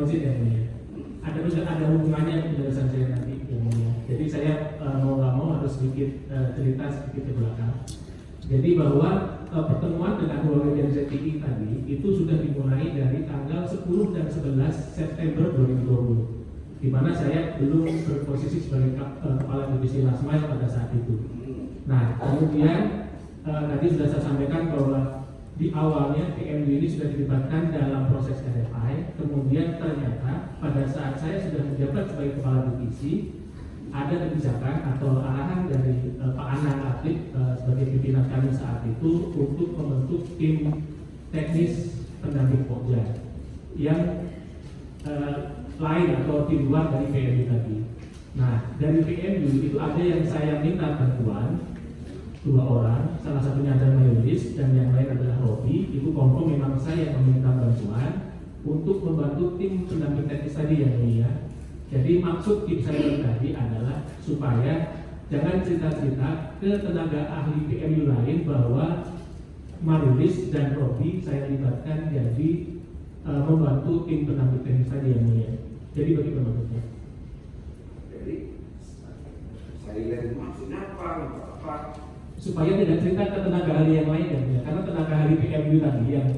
izin ya mulia. Ada hubungannya penjelasan saya nanti ya mulia. Jadi saya mau nggak mau harus sedikit cerita sedikit ke belakang. Jadi bahwa pertemuan dengan Huawei dan ZTE tadi itu sudah dimulai dari tanggal 10 dan 11 September 2020. Di mana saya belum berposisi sebagai kepala divisi last mile pada saat itu. Nah, kemudian tadi sudah saya sampaikan bahwa di awalnya PMU ini sudah dilibatkan dalam proses RFI. Kemudian ternyata pada saat saya sudah menjabat sebagai kepala divisi, ada kebijakan atau arahan dari Pak Anang Latif sebagai pimpinan kami saat itu untuk membentuk tim teknis pendamping Pokja yang lain atau di luar dari PMU tadi. Nah, dari PMU itu ada yang saya minta bantuan 2 orang, salah satunya adalah Mayulis dan yang lain adalah Robi. Itu confirm memang saya yang meminta bantuan untuk membantu tim pendamping teknis tadi yang mulia. Jadi maksud tim saya tadi adalah supaya jangan cerita-cerita ke tenaga ahli PMU lain bahwa Mayulis dan Robi saya libatkan jadi membantu tim pendamping teknis tadi yang mulia. Jadi bagaimana maksudnya? Jadi saya maksudnya apa? Supaya tidak cerita ke tenaga ahli yang lain ya, karena tenaga ahli PMU tadi yang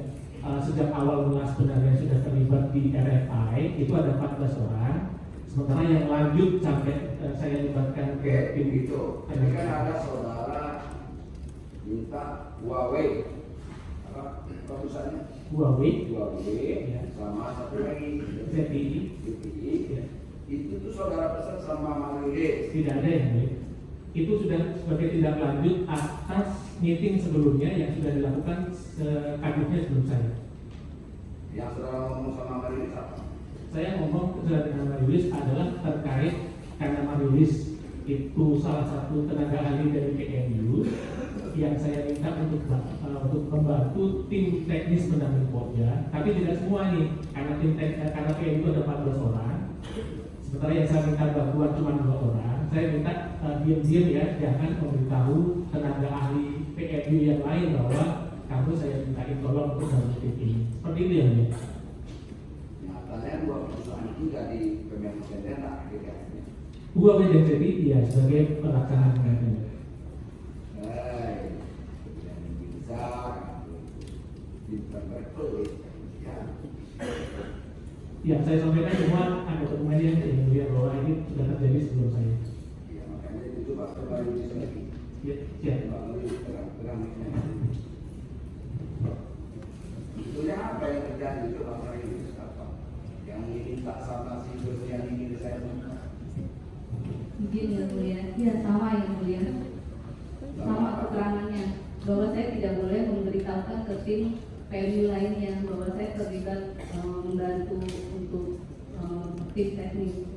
sejak awal mula sebenarnya sudah terlibat di RFI itu ada 14 orang, sementara yang lanjut sampai saya libatkan ke tim itu. Ini kan ada saudara minta Huawei apa perusahaannya? Huawei ya. Sama satu lagi ZTE. Ya. Itu tuh saudara pesan sama Marilis. Tidak ada yang baik. Itu sudah sebagai tindak lanjut atas meeting sebelumnya yang sudah dilakukan sekadurnya sebelum saya. Yang saudara ngomong sama Marilis apa? Saya ngomong sudah dengan Marilis adalah terkait karena Marilis itu salah satu tenaga ahli dari PMU yang saya minta untuk membantu tim teknis pendamping Pokja, tapi tidak semua nih karena PMU ada 14 orang, sementara yang saya minta bantuan cuma 2 orang. Saya minta diam-diam ya, jangan memberitahu tenaga ahli PMU yang lain bahwa kamu saya mintain tolong untuk membantu tim ini. Seperti itu ya. Nyatanya 2 perusahaan itu dari Kementerian Kesehatan akhirnya. Huawei dan ZTE ya sebagai pelaksana pengadaan. Ya, saya sampaikan semua ada dokumen yang melihat bahwa ini sudah terjadi sebelum saya. Ya, makanya itu Pak Terbaru di sini. Ya, ya. Sebetulnya apa yang terjadi itu Pak Terbaru apa? Yang diminta sama si yang ini saya minta. Izin yang mulia, ya sama yang mulia, sama keterangannya bahwa saya tidak boleh memberitahukan ke tim PMU lainnya bahwa saya terlibat membantu untuk tim teknis.